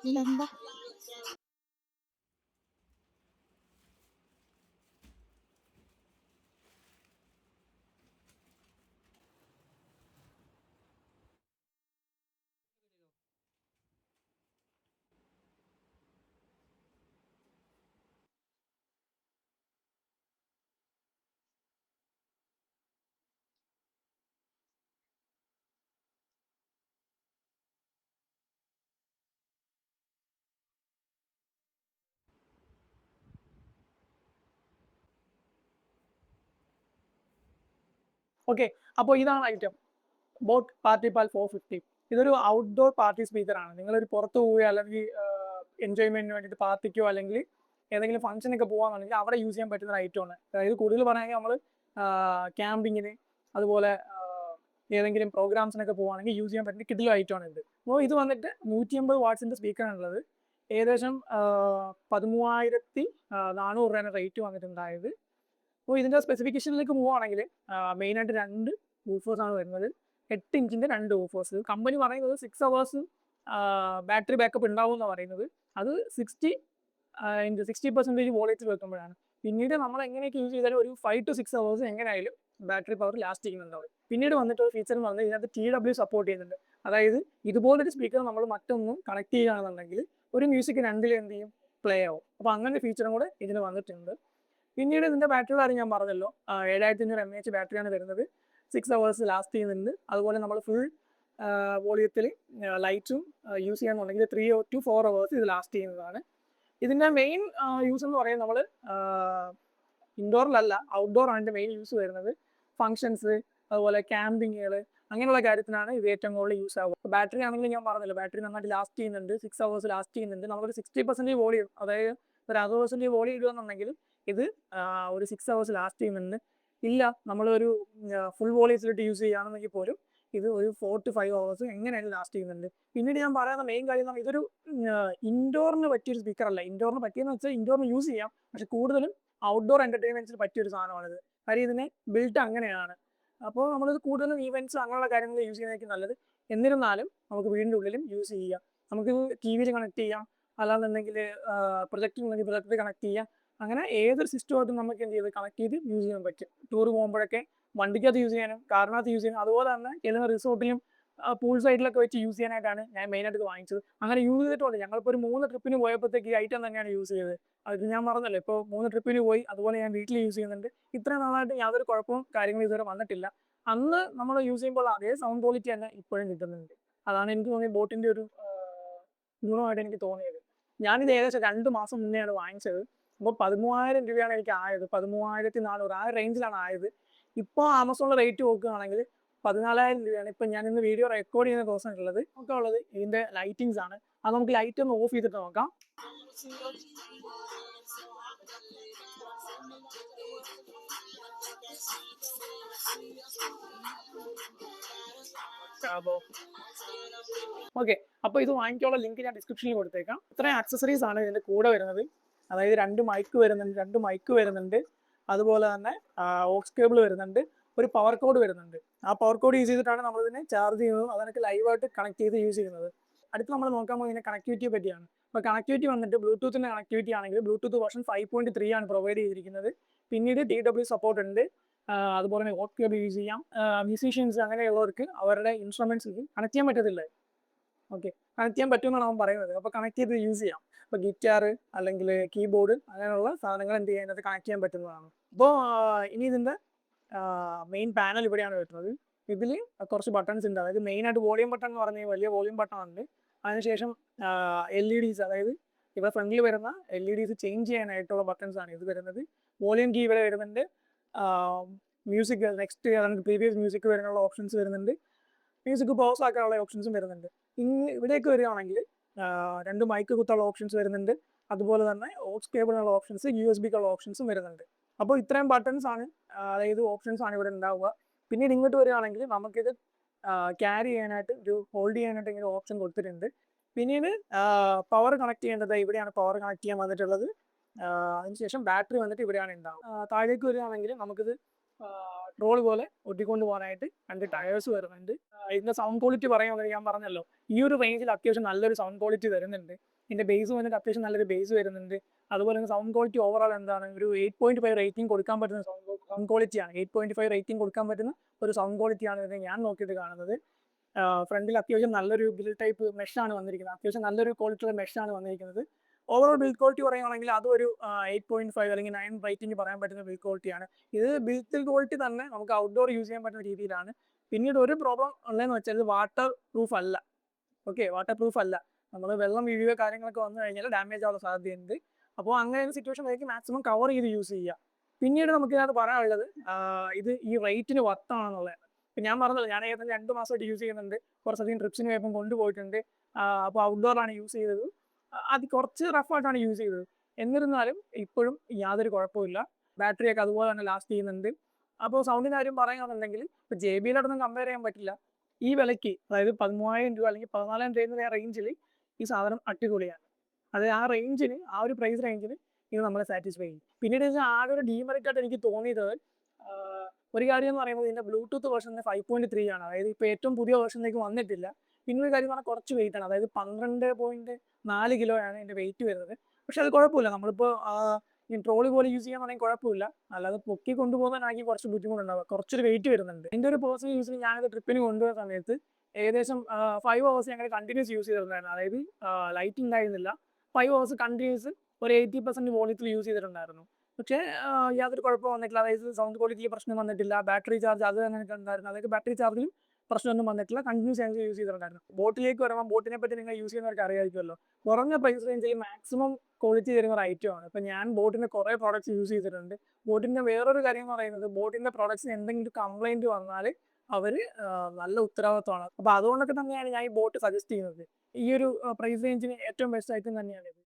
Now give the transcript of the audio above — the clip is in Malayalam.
ഇല്ലെന്താ? ഓക്കെ, അപ്പോൾ ഇതാണ് ഐറ്റം ബോട്ട് പാർട്ടി പാൽ 450. ഇതൊരു ഔട്ട്ഡോർ പാർട്ടി സ്പീക്കറാണ്. നിങ്ങളൊരു പുറത്ത് പോവുകയോ അല്ലെങ്കിൽ എൻജോയ്മെന്റിന് വേണ്ടിയിട്ട് പാർട്ടിക്കോ അല്ലെങ്കിൽ ഏതെങ്കിലും ഫംഗ്ഷനൊക്കെ പോകാന്നുണ്ടെങ്കിൽ അവിടെ യൂസ് ചെയ്യാൻ പറ്റുന്ന ഐറ്റമാണ്. അതായത് കൂടുതൽ പറയുകയാണെങ്കിൽ നമ്മൾ ക്യാമ്പിങ്ങിന് അതുപോലെ ഏതെങ്കിലും പ്രോഗ്രാംസിനൊക്കെ പോകുകയാണെങ്കിൽ യൂസ് ചെയ്യാൻ പറ്റുന്ന കിടിലം ഐറ്റമാണ് ഇത്. അപ്പോൾ ഇത് വന്നിട്ട് 150 വാട്ട്സിന്റെ സ്പീക്കറാണുള്ളത്. ഏകദേശം 13,400 രൂപയാണ് റേറ്റ് വന്നിട്ടുണ്ടായത്. അപ്പോൾ ഇതിന്റെ സ്പെസിഫിക്കേഷനിലേക്ക് പോവുകയാണെങ്കിൽ മെയിനായിട്ട് രണ്ട് വൂഫേഴ്സ് ആണ് വരുന്നത്. 8 ഇഞ്ചിന്റെ രണ്ട് വൂഫേഴ്സ്. കമ്പനി പറയുന്നത് 6 അവേഴ്സ് ബാറ്ററി ബാക്കപ്പ് ഉണ്ടാവും എന്നാണ് പറയുന്നത്. അത് 60% വോളിയത്തിൽ വെക്കുമ്പോഴാണ്. പിന്നീട് നമ്മൾ എങ്ങനെയൊക്കെ യൂസ് ചെയ്താലും ഒരു 5 to 6 അവേഴ്സ് എങ്ങനെയായാലും ബാറ്ററി പവർ ലാസ്റ്റ് ചെയ്യുന്നുണ്ടാവും. പിന്നീട് വന്നിട്ട് ഒരു ഫീച്ചർ എന്ന് പറഞ്ഞാൽ ഇതിനകത്ത് TW സപ്പോർട്ട് ചെയ്യുന്നുണ്ട്. അതായത് ഇതുപോലൊരു സ്പീക്കർ നമ്മൾ മറ്റൊന്നും കണക്ട് ചെയ്യുകയാണെന്നുണ്ടെങ്കിൽ ഒരു മ്യൂസിക് രണ്ടിൽ എന്ത് ചെയ്യും, പ്ലേ ആവും. അപ്പോൾ അങ്ങനെ ഒരു ഫീച്ചറും കൂടെ ഇതിന് വന്നിട്ടുണ്ട്. പിന്നീട് ഇതിന്റെ ബാറ്ററി കാര്യം ഞാൻ പറഞ്ഞല്ലോ, 7500 mAh ബാറ്ററിയാണ് വരുന്നത്. 6 അവേഴ്സ് ലാസ്റ്റ് ചെയ്യുന്നുണ്ട്. അതുപോലെ നമ്മൾ ഫുൾ വോളിയത്തിൽ ലൈറ്റും യൂസ് ചെയ്യാന്നുണ്ടെങ്കിൽ 3 to 4 അവേഴ്സ് ഇത് ലാസ്റ്റ് ചെയ്യുന്നതാണ്. ഇതിന്റെ മെയിൻ യൂസ് എന്ന് പറയുന്നത് നമ്മൾ ഇൻഡോറിലല്ല ഔട്ട്ഡോർ ആണ് ഇതിന്റെ മെയിൻ യൂസ് വരുന്നത്. ഫംഗ്ഷൻസ് അതുപോലെ ക്യാമ്പിങ്ങുകൾ അങ്ങനെയുള്ള കാര്യത്തിനാണ് ഇത് ഏറ്റവും കൂടുതൽ യൂസ് ആവുക. ബാറ്ററി ആണെങ്കിൽ ഞാൻ പറഞ്ഞല്ലോ, ബാറ്ററി നന്നായിട്ട് ലാസ്റ്റ് ചെയ്യുന്നുണ്ട്. 6 അവേഴ്സ് ലാസ്റ്റ് ചെയ്യുന്നുണ്ട്. നമ്മളൊരു 60% വോളിയം, അതായത് ഒരു 60% വോളിയം ഇടുകയെന്നുണ്ടെങ്കിൽ ഇത് ഒരു 6 അവേഴ്സ് ലാസ്റ്റ് ചെയ്യുന്നുണ്ട്. ഇല്ല നമ്മളൊരു ഫുൾ വോളിയത്തിലിട്ട് യൂസ് ചെയ്യുകയാണെന്നെങ്കിൽ പോലും ഇത് ഒരു 4 to 5 അവേഴ്സ് എങ്ങനെയായാലും ലാസ്റ്റ് ചെയ്യുന്നുണ്ട്. പിന്നീട് ഞാൻ പറയുന്ന മെയിൻ കാര്യം എന്ന് പറഞ്ഞാൽ ഇതൊരു ഇൻഡോറിന് പറ്റിയൊരു സ്പീക്കർ അല്ല. ഇൻഡോറിന് പറ്റിയെന്ന് വെച്ചാൽ ഇൻഡോറിന് യൂസ് ചെയ്യാം, പക്ഷെ കൂടുതലും ഔട്ട്ഡോർ എന്റർടൈൻമെന്റ്സിന് പറ്റിയൊരു സാധനമാണിത്. കാര്യം ഇതിനെ ബിൽറ്റ് അങ്ങനെയാണ്. അപ്പോൾ നമ്മളിത് കൂടുതലും ഈവെന്റ്സ് അങ്ങനെയുള്ള കാര്യങ്ങൾ യൂസ് ചെയ്യുന്നതായിരിക്കും നല്ലത്. എന്നിരുന്നാലും നമുക്ക് വീടിൻ്റെ ഉള്ളിലും യൂസ് ചെയ്യാം. നമുക്ക് TV കണക്ട് ചെയ്യാം, അല്ലാന്നുണ്ടെങ്കിൽ പ്രൊജക്ടർ ഉണ്ടെങ്കിൽ പ്രൊജക്ടർ കണക്ട് ചെയ്യാം. അങ്ങനെ ഏതൊരു സിസ്റ്റമായിട്ടും നമുക്ക് എന്ത് ചെയ്ത് കണക്ട് ചെയ്ത് യൂസ് ചെയ്യാൻ പറ്റും. ടൂർ പോകുമ്പോഴൊക്കെ വണ്ടിക്കകത്ത് യൂസ് ചെയ്യാനും കാറിനകത്ത് യൂസ് ചെയ്യാനും അതുപോലെ തന്നെ ഏതെങ്കിലും റിസോർട്ടിലും പൂൾ സൈഡിലൊക്കെ വെച്ച് യൂസ് ചെയ്യാനായിട്ടാണ് ഞാൻ മെയിനായിട്ട് ഇത് വാങ്ങിച്ചത്. അങ്ങനെ യൂസ് ചെയ്തിട്ടുണ്ട്. ഞങ്ങളിപ്പോൾ ഒരു 3 ട്രിപ്പിന് പോയപ്പോഴത്തേക്ക് ഈ ഐറ്റം തന്നെയാണ് യൂസ് ചെയ്തത്. അത് ഞാൻ പറഞ്ഞല്ലോ, ഇപ്പോൾ 3 ട്രിപ്പിന് പോയി. അതുപോലെ ഞാൻ വീട്ടിൽ യൂസ് ചെയ്യുന്നുണ്ട്. ഇത്രയും നന്നായിട്ട് യാതൊരു കുഴപ്പവും കാര്യങ്ങളും ഇതുവരെ വന്നിട്ടില്ല. അന്ന് നമ്മൾ യൂസ് ചെയ്യുമ്പോൾ അതേ സൗണ്ട് ക്വാളിറ്റി തന്നെ ഇപ്പോഴും കിട്ടുന്നുണ്ട്. അതാണ് എനിക്ക് തോന്നിയ ബോട്ടിന്റെ ഒരു ഗുണമായിട്ട് എനിക്ക് തോന്നിയത്. ഞാനിത് ഏകദേശം 2 മാസം മുന്നെയാണ് വാങ്ങിച്ചത്. അപ്പോൾ 13,000 രൂപയാണ് എനിക്ക് ആയത്. 13,400 ആ റേഞ്ചിലാണ് ആയത്. ഇപ്പോൾ ആമസോണിലെ റേറ്റ് നോക്കുകയാണെങ്കിൽ 14,000 രൂപയാണ്. ഇപ്പം ഞാൻ ഇന്ന് വീഡിയോ റെക്കോർഡ് ചെയ്യുന്ന ദിവസമുള്ളത്. ഒക്കെ ഉള്ളത് ഇതിന്റെ ലൈറ്റിങ്സ് ആണ്. അത് നമുക്ക് ലൈറ്റ് ഒന്ന് ഓഫ് ചെയ്തിട്ട് നോക്കാം. ഓക്കെ, അപ്പോൾ ഇത് വാങ്ങിക്കാനുള്ള ലിങ്ക് ഞാൻ ഡിസ്ക്രിപ്ഷനിൽ കൊടുത്തേക്കാം. ഇത്രയും ആക്സസറീസ് ആണ് ഇതിന്റെ കൂടെ വരുന്നത്. അതായത് 2 മൈക്ക് വരുന്നുണ്ട്. അതുപോലെ തന്നെ ഓക്സ് കേബിൾ വരുന്നുണ്ട്. ഒരു പവർ കോഡ് വരുന്നുണ്ട്. ആ പവർ കോഡ് യൂസ് ചെയ്തിട്ടാണ് നമ്മൾ ഇതിനെ ചാർജ് ചെയ്യുന്നതും അതിനൊക്കെ ലൈവായിട്ട് കണക്ട് ചെയ്ത് യൂസ് ചെയ്യുന്നത്. അടുത്ത് നമ്മൾ നോക്കാൻ പോകുന്നത് കണക്ടിവിറ്റിയെ പറ്റിയാണ്. അപ്പോൾ കണക്ടിവിറ്റി വന്നിട്ട് ബ്ലൂടൂത്തിന്റെ കണക്ടിവിറ്റി ആണെങ്കിൽ ബ്ലൂടൂത്ത് വേർഷൻ 5.3 ആണ് പ്രൊവൈഡ് ചെയ്തിരിക്കുന്നത്. പിന്നീട് TW സപ്പോർട്ട് ഉണ്ട്. അതുപോലെ തന്നെ ഓക്സ് കേബിൾ യൂസ് ചെയ്യാം. മ്യൂസീഷ്യൻസ് അങ്ങനെയുള്ളവർക്ക് അവരുടെ ഇൻസ്ട്രുമെന്റ്സ് കണക്ട് ചെയ്യാൻ പറ്റത്തില്ല. ഓക്കെ, കണക്ട് ചെയ്യാൻ പറ്റുമെന്നാണ് അവൻ പറയുന്നത്. അപ്പോൾ കണക്ട് ചെയ്ത് യൂസ് ചെയ്യാം. ഇപ്പോൾ ഗിറ്റാർ അല്ലെങ്കിൽ കീബോർഡ് അങ്ങനെയുള്ള സാധനങ്ങൾ എന്ത് ചെയ്യാൻ അതിനകത്ത് കണക്ട് ചെയ്യാൻ പറ്റുന്നതാണ്. അപ്പോൾ ഇനി ഇതിന്റെ മെയിൻ പാനൽ ഇവിടെയാണ് വരുന്നത്. ഇതിൽ കുറച്ച് ബട്ടൺസ് ഉണ്ട്. അതായത് മെയിനായിട്ട് വോളിയം ബട്ടൺ എന്ന് പറഞ്ഞാൽ വലിയ വോളിയം ബട്ടൺ ഉണ്ട്. അതിനുശേഷം LEDs, അതായത് ഇവിടെ ഫ്രണ്ടിൽ വരുന്ന LEDs ചേഞ്ച് ചെയ്യാനായിട്ടുള്ള ബട്ടൺസ് ആണ് ഇത് വരുന്നത്. വോളിയം കീ ഇവിടെ വരുന്നുണ്ട്. മ്യൂസിക് നെക്സ്റ്റ് പ്രീവിയസ് മ്യൂസിക് വരാനുള്ള ഓപ്ഷൻസ് വരുന്നുണ്ട്. മ്യൂസിക് പോസ് ആക്കാനുള്ള ഓപ്ഷൻസും വരുന്നുണ്ട്. ഇവിടേക്ക് വരികയാണെങ്കിൽ 2 മൈക്ക് കുത്തുള്ള ഓപ്ഷൻസ് വരുന്നുണ്ട്. അതുപോലെ തന്നെ ഓക്സ് കേബിളിനുള്ള ഓപ്ഷൻസ്, USB-ക്കുള്ള ഓപ്ഷൻസും വരുന്നുണ്ട്. അപ്പോൾ ഇത്രയും ബട്ടൺസ് ആണ്, അതായത് ഓപ്ഷൻസ് ആണ് ഇവിടെ ഉണ്ടാവുക. പിന്നീട് ഇങ്ങോട്ട് വരികയാണെങ്കിൽ നമുക്കിത് ക്യാരി ചെയ്യാനായിട്ട് ഒരു ഹോൾഡ് ചെയ്യാനായിട്ട് ഇങ്ങനെ ഓപ്ഷൻ കൊടുത്തിട്ടുണ്ട്. പിന്നീട് പവർ കണക്ട് ചെയ്യേണ്ടത് ഇവിടെയാണ് പവർ കണക്ട് ചെയ്യാൻ വന്നിട്ടുള്ളത്. അതിനുശേഷം ബാറ്ററി വന്നിട്ട് ഇവിടെയാണ് ഉണ്ടാവുക. താഴേക്ക് വരികയാണെങ്കിൽ നമുക്കിത് റോൾ പോലെ ഒട്ടിക്കൊണ്ട് പോകാനായിട്ട് 2 ടയേഴ്സ് വരുന്നുണ്ട്. ഇതിന്റെ സൗണ്ട് ക്വാളിറ്റി പറയുകയാണെങ്കിൽ ഞാൻ പറഞ്ഞല്ലോ, ഈ ഒരു റേഞ്ചിൽ അത്യാവശ്യം നല്ലൊരു സൗണ്ട് ക്വാളിറ്റി തരുന്നുണ്ട്. ഇതിന്റെ ബേസ് വന്നിട്ട് അത്യാവശ്യം നല്ലൊരു ബേസ് വരുന്നുണ്ട്. അതുപോലെ തന്നെ സൗണ്ട് ക്വാളിറ്റി ഓവറോൾ എന്താണ് ഒരു 8.5 റേറ്റിംഗ് കൊടുക്കാൻ പറ്റുന്ന സൗണ്ട് ക്വാളിറ്റിയാണ്. 8.5 റേറ്റിംഗ് കൊടുക്കാൻ പറ്റുന്ന ഒരു സൗണ്ട് ക്വാളിറ്റിയാണ് ഇതിനെ ഞാൻ നോക്കിയിട്ട് കാണുന്നത്. ഫ്രണ്ടിൽ അത്യാവശ്യം നല്ലൊരു ബിൽഡ് ടൈപ്പ് മെഷാണ് വന്നിരിക്കുന്നത്. അത്യാവശ്യം നല്ലൊരു ക്വാളിറ്റിയുള്ള മെഷാണ് വന്നിരിക്കുന്നത്. ഓവറോൾ ബിൽഡ് ക്വാളിറ്റി പറയുകയാണെങ്കിൽ അതും ഒരു 8.5 അല്ലെങ്കിൽ 9 റേറ്റിംഗ് പറയാൻ പറ്റുന്ന ബിൽഡ് ക്വാളിറ്റിയാണ്. ഇത് ബിൽഡ് ക്വാളിറ്റി തന്നെ നമുക്ക് ഔട്ട്ഡോർ യൂസ് ചെയ്യാൻ പറ്റുന്ന രീതിയിലാണ്. പിന്നീട് ഒരു പ്രോബ്ലം ഉള്ളതെന്ന് വെച്ചാൽ ഇത് വാട്ടർ പ്രൂഫ് അല്ല. ഓക്കെ, വാട്ടർ പ്രൂഫ് അല്ല. നമ്മൾ വെള്ളം വീഴുകയോ കാര്യങ്ങളൊക്കെ വന്നു കഴിഞ്ഞാൽ ഡാമേജ് ആവാൻ സാധ്യതയുണ്ട്. അപ്പോൾ അങ്ങനെ ഒരു സിറ്റുവേഷൻ ആയിരിക്കും മാക്സിമം കവർ ചെയ്ത് യൂസ് ചെയ്യുക. പിന്നീട് നമുക്ക് ഇതിനകത്ത് പറയാനുള്ളത് ഇത് ഈ റേറ്റിന് വർത്താണെന്നുള്ളതാണ്. ഇപ്പം ഞാൻ പറഞ്ഞത് ഞാൻ ഏകദേശം 2 മാസമായിട്ട് യൂസ് ചെയ്യുന്നുണ്ട്. കുറച്ചധികം ട്രിപ്സിന് പോയപ്പം കൊണ്ടുപോയിട്ടുണ്ട്. അപ്പോൾ ഔട്ട്ഡോറാണ് യൂസ് ചെയ്തത്. അത് കുറച്ച് റഫായിട്ടാണ് യൂസ് ചെയ്തത്. എന്നിരുന്നാലും ഇപ്പോഴും യാതൊരു കുഴപ്പമില്ല. ബാറ്ററിയൊക്കെ അതുപോലെ തന്നെ ലാസ്റ്റ് ചെയ്യുന്നുണ്ട്. അപ്പോൾ സൗണ്ടിൻ്റെ കാര്യം പറയുകയാണെന്നുണ്ടെങ്കിൽ ഇപ്പോൾ ജെ ബി യിലോട്ടൊന്നും കമ്പയർ ചെയ്യാൻ പറ്റില്ല. ഈ വിലയ്ക്ക് അതായത് 13,000 രൂപ അല്ലെങ്കിൽ 14,000 രൂപ റേഞ്ചിൽ ഈ സാധനം അടിപൊളിയാണ്. അത് ആ റേഞ്ചിന്, ആ ഒരു പ്രൈസ് റേഞ്ചിന് ഇത് നമ്മളെ സാറ്റിസ്ഫൈ ചെയ്യും. പിന്നീട് ഇത് ആകെ ഒരു ഡീമെറിറ്റ് ആയിട്ട് എനിക്ക് തോന്നിയത് ഒരു കാര്യം എന്ന് പറയുന്നത് ഇതിൻ്റെ ബ്ലൂടൂത്ത് വേർഷൻ 5.3 ആണ്. അതായത് ഇപ്പോൾ ഏറ്റവും പുതിയ വേർഷനിലേക്ക് വന്നിട്ടില്ല. പിന്നെ ഒരു കാര്യം എന്ന് പറഞ്ഞാൽ കുറച്ച് വെയിറ്റ് ആണ്. അതായത് 12.4 കിലോയാണ് ഇതിൻ്റെ വെയിറ്റ് വരുന്നത്. പക്ഷെ അത് കുഴപ്പമില്ല. നമ്മളിപ്പോൾ ഈ ട്രോളി പോലെ യൂസ് ചെയ്യാന്നുണ്ടെങ്കിൽ കുഴപ്പമില്ല. അല്ലാതെ പൊക്കി കൊണ്ടുപോകാനാണെങ്കിൽ കുറച്ച് ബുദ്ധിമുട്ടുണ്ടാവുക. കുറച്ചൊരു വെയിറ്റ് വരുന്നുണ്ട്. എൻ്റെ ഒരു പേഴ്സണൽ യൂസിന് ഞാനിത് ട്രിപ്പിന് കൊണ്ടുപോയ സമയത്ത് ഏകദേശം 5 ഹവേഴ്സ് ഞങ്ങൾ കണ്ടിന്യൂസ് യൂസ് ചെയ്തിട്ടുണ്ടായിരുന്നു. അതായത് ലൈറ്റ് ഉണ്ടായിരുന്നില്ല. 5 ഹവേഴ്സ് കണ്ടിന്യൂസ് ഒരു 80% വോളിയത്തിൽ യൂസ് ചെയ്തിട്ടുണ്ടായിരുന്നു. പക്ഷേ യാതൊരു കുഴപ്പവും വന്നിട്ടില്ല. അതായത് സൗണ്ട് ക്വാളിറ്റിക്ക് പ്രശ്നം വന്നിട്ടില്ല. ബാറ്ററി ചാർജ് അത് തന്നെ ഉണ്ടായിരുന്നു. അതായത് ബാറ്ററി ചാർജിലും പ്രശ്നമൊന്നും വന്നിട്ടില്ല. കണ്ടിന്യൂസ് ഞങ്ങൾ യൂസ് ചെയ്തിട്ടുണ്ടായിരുന്നു. ബോട്ടിലേക്ക് വരുമ്പോൾ ബോട്ടിനെ പറ്റി നിങ്ങൾ യൂസ് ചെയ്യുന്നവർക്ക് അറിയാമായിരിക്കുമല്ലോ. കുറഞ്ഞ പ്രൈസ് റേഞ്ചിൽ മാക്സിമം ക്വാളിറ്റി തരുന്ന ഒരു ഐറ്റമാണ്. ഇപ്പം ഞാൻ ബോട്ടിൻ്റെ കുറേ പ്രോഡക്റ്റ്സ് യൂസ് ചെയ്തിട്ടുണ്ട്. ബോട്ടിൻ്റെ വേറൊരു കാര്യം എന്ന് പറയുന്നത് ബോട്ടിൻ്റെ പ്രോഡക്റ്റ്സിന് എന്തെങ്കിലും കംപ്ലൈൻറ്റ് വന്നാൽ അവർ നല്ല ഉത്തരവാദിത്തമാണ്. അപ്പോൾ അതുകൊണ്ടൊക്കെ തന്നെയാണ് ഞാൻ ഈ ബോട്ട് സജസ്റ്റ് ചെയ്യുന്നത്. ഈ ഒരു പ്രൈസ് റേഞ്ചിന് ഏറ്റവും ബെസ്റ്റ് ഐറ്റം തന്നെയാണിത്.